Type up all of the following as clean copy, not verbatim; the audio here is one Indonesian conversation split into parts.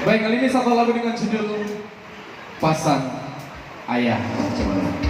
Baik, kali ini satu lagu dengan judul Pasang Ayah. Coba dulu.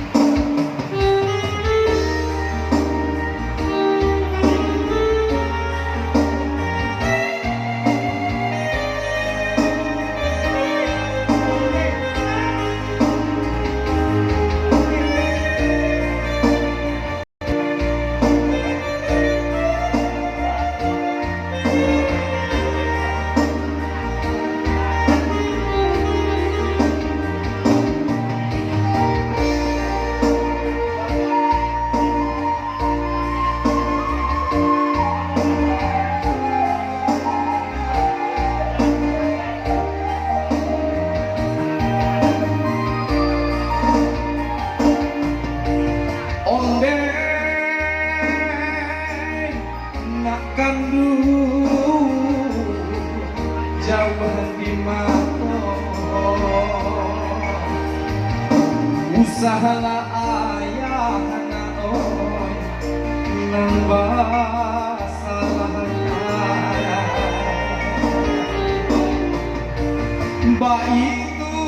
Jauh di mata usahalah ayah naon nambah salahnya itu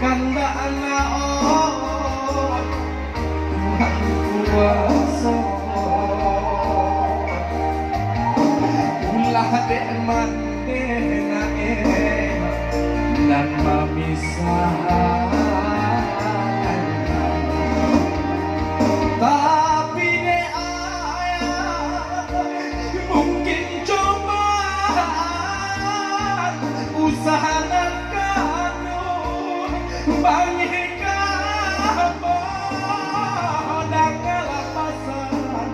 kanda naon Tuhan kuasa dek mande nae nan mamisahkan tapi ne ayah mungkin coba usaha nan kanu bangika dengan lapasan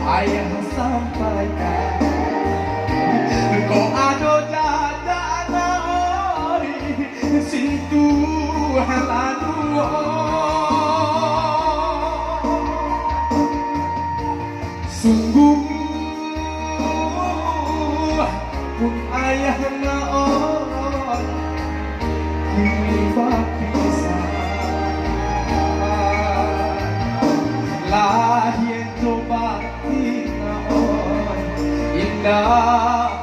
ayah sampaikan kau ado dada naori sintu halanu sungguh pun ayah naon kini berpisah lahir coba naon indah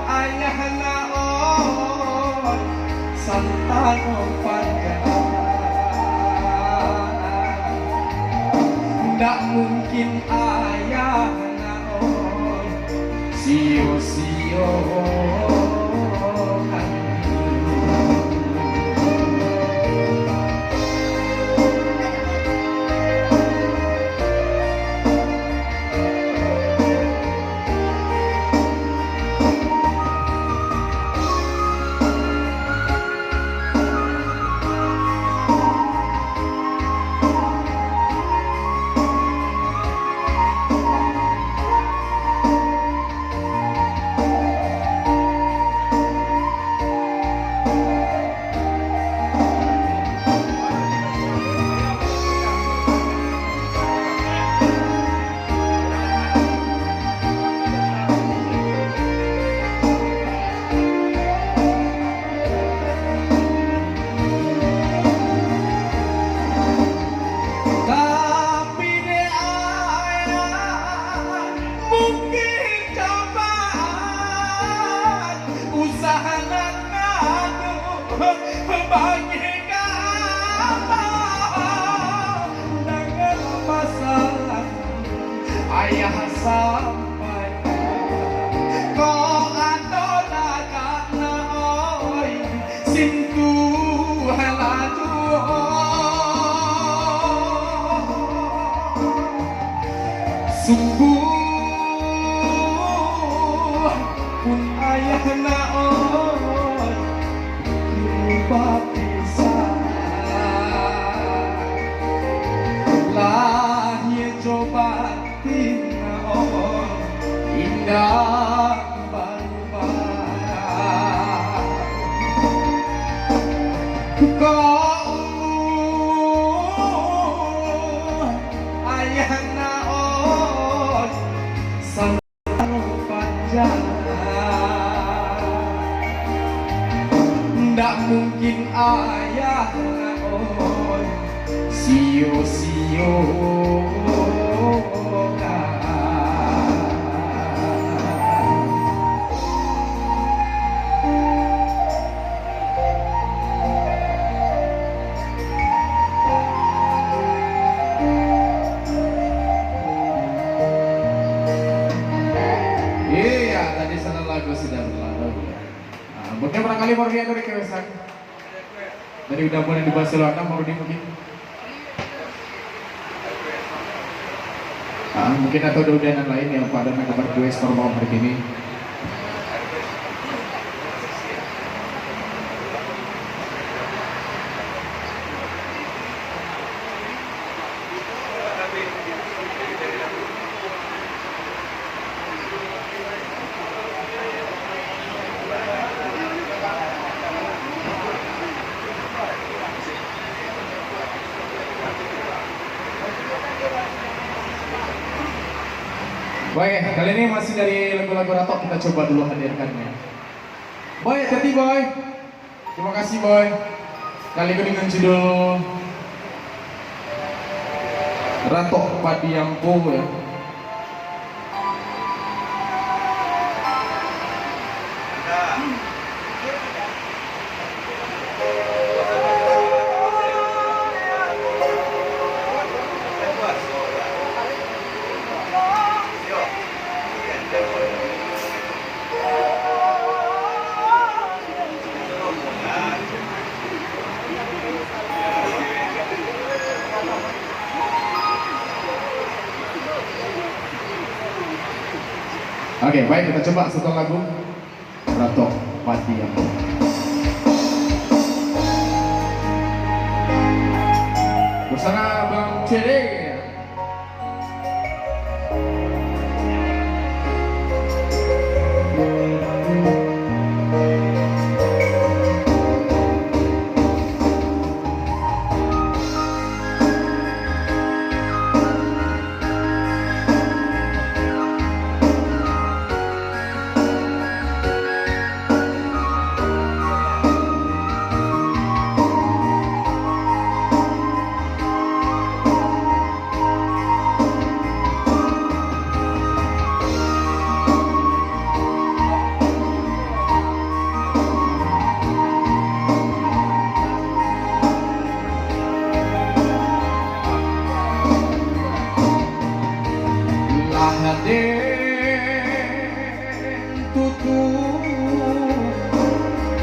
ayah naon santan panjang ndak mungkin ayah naon sio-sio ayah sampai kau ado dada naoi sintu halaju sungguh pun ayah naoi kini berpisah lahir coba indah barubara kau ayah naon santan panjang ndak mungkin ayah naon Sio-sio iya, tadi sana lagu sudah berlalu. Mungkin barangkali mau dari kewesan. Dari udah mulai di Barcelona mau di mungkin. Mungkin atau ada udahan lain yang pada mereka berdua normal hari ini. Baik, kali ini masih dari lagu-lagu Ratok, kita coba dulu hadirkannya. Boy, hati boy. Terima kasih boy. Kali ini dengan judul Ratok Padiampo ya. Oke, baik, kita coba satu lagu Ratok Padiampo. Bersama Bang Cede. Tutup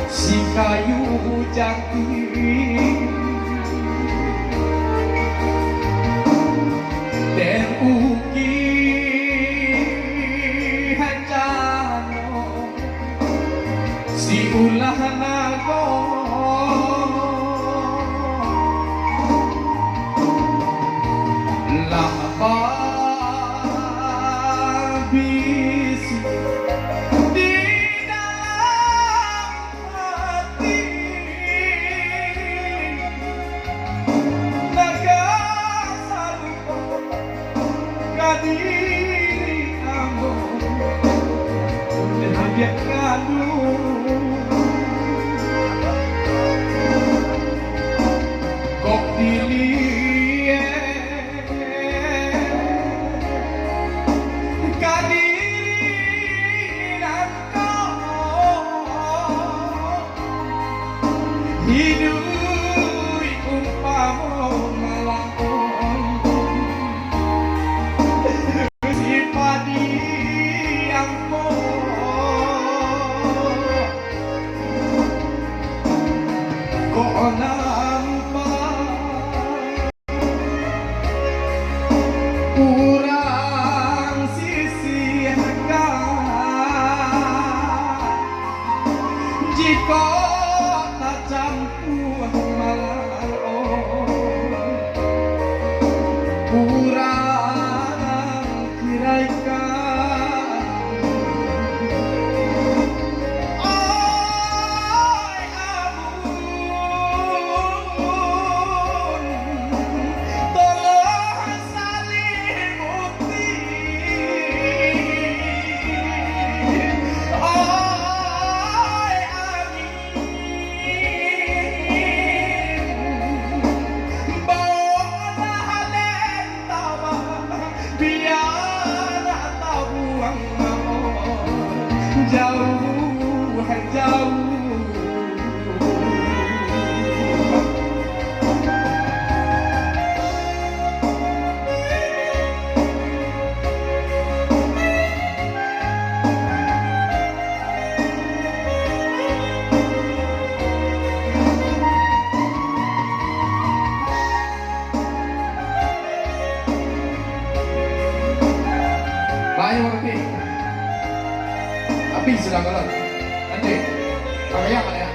si kayu jati dan uki hajano si ulah nago lama bisi diri kamu dan dia kandung kok dilihat kadiri dan kau hidup umpamu melangkung kurang sisi harga jika tak campur malah kurang kiraikan sudah kalau nanti pakai yang mana ya?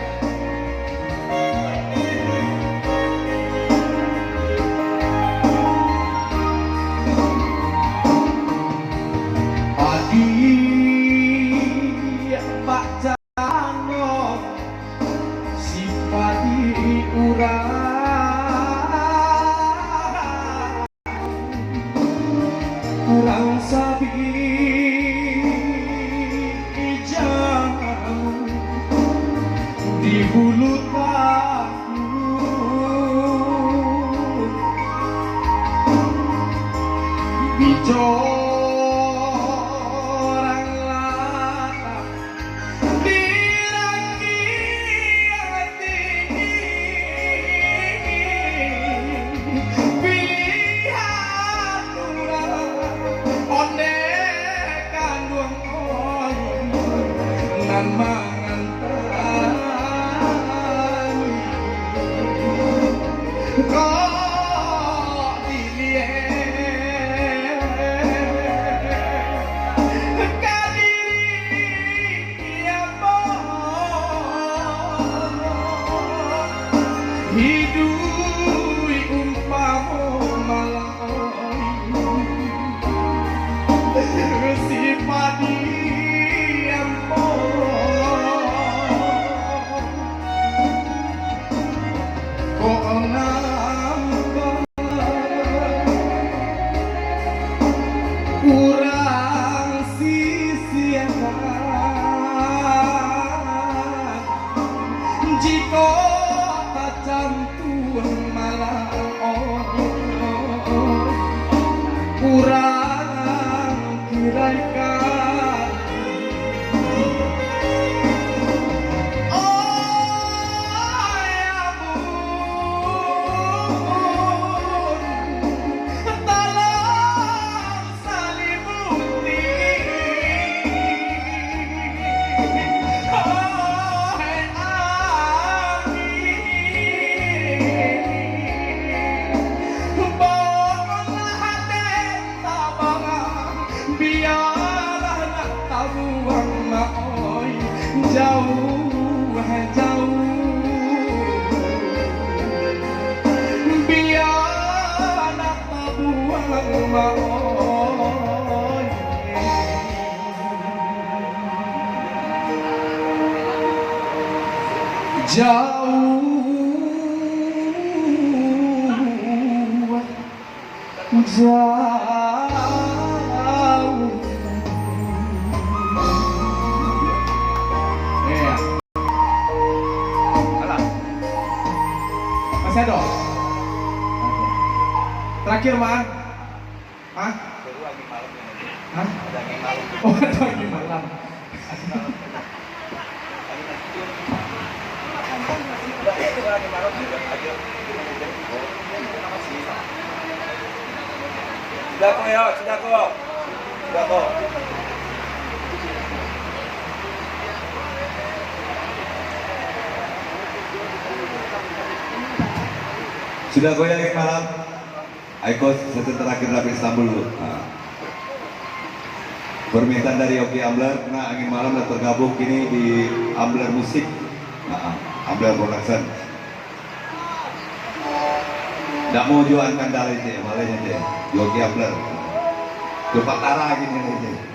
Pak Jano si padi kurang sabi jam di bulu tahun bijo Masih ada? Terakhir mah? Hah? Hah? Oh, ada lagi malam. Sudah kok ya, sudah kok. Sudah kok. Sudah goyangin malam. Aiko sesi terakhir dari Istanbul. Nah. Permintaan dari Yogi Ambler, nah angin malam dan tergabung kini di Ambler Musik. Nah, Ambler Production. Tidak mau jualan kandal itu, malah aja. Yogi Ambler. Coba Tara gini aja.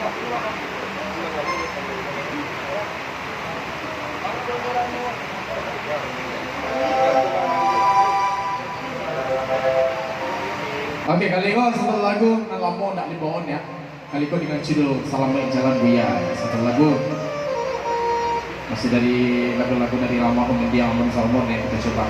Oke, kali ini satu lagu nan lamo nak dibawakan ya. Kali ini dengan judul Salam Baik Jalan Buya. Satu lagu masih dari lagu-lagu dari almarhum India Amon Salmon yang kita coba.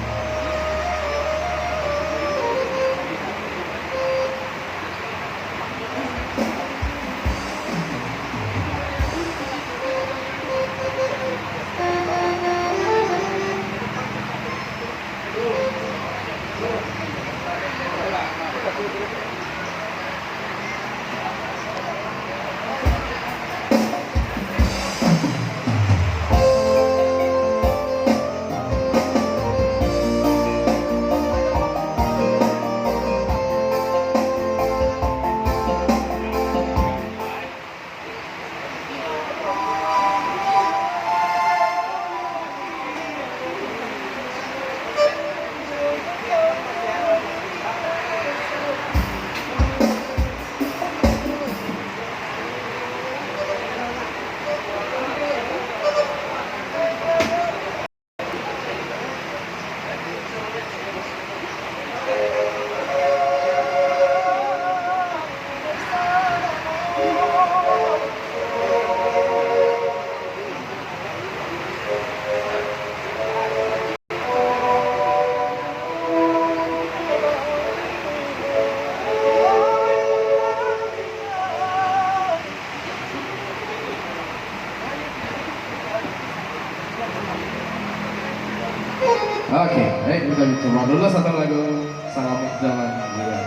Oke, baik kita coba dulu satu lagu Salam Jalan Buya.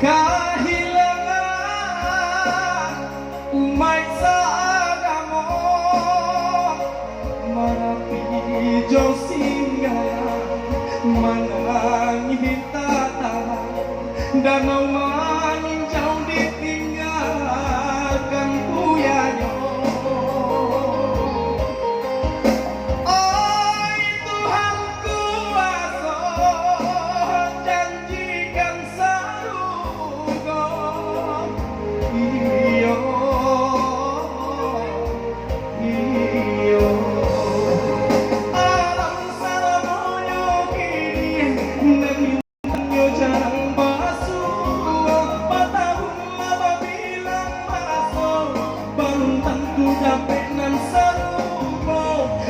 Kahilangan umay sa agamo marapi Diyos singayan manangihitata danaw maninjaw ditinggalkan puyanyo.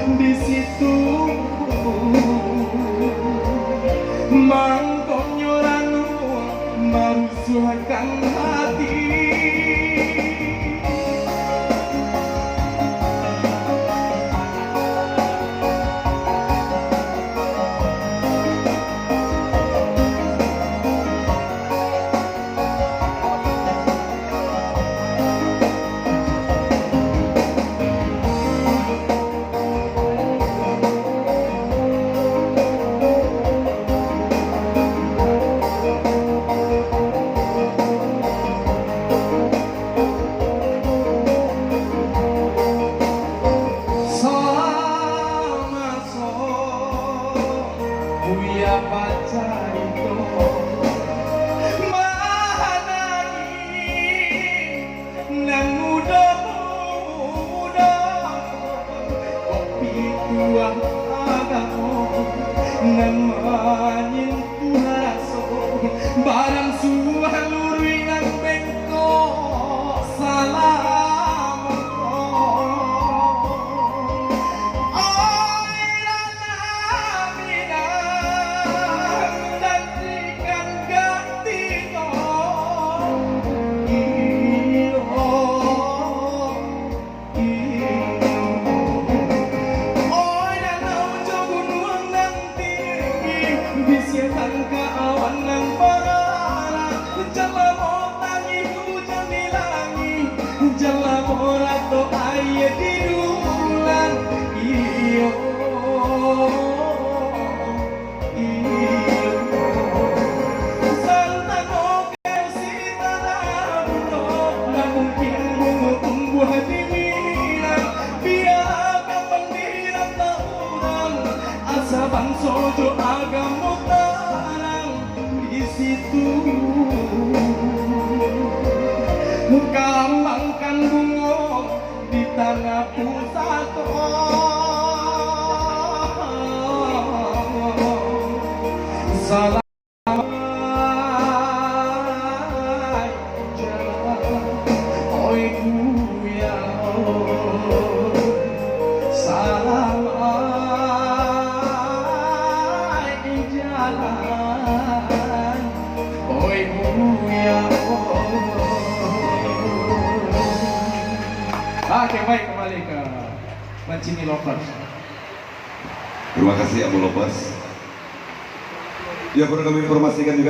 Di situ mangkonyoranu marusuhkan hati. jalan morato aye tiduran iyo Santan oke sita nabuto na mungkin bungo tumbuh di milang biar kapan dirang taurang asa bangsojo agamo tarang di situ kambangkan bungo di tengah pusat salam oi kuya salam jalan oi kuya. Oke, baik, kembali ke Mancini Lovers. Terima kasih Abu Lopas. Ya, perlu kami informasikan juga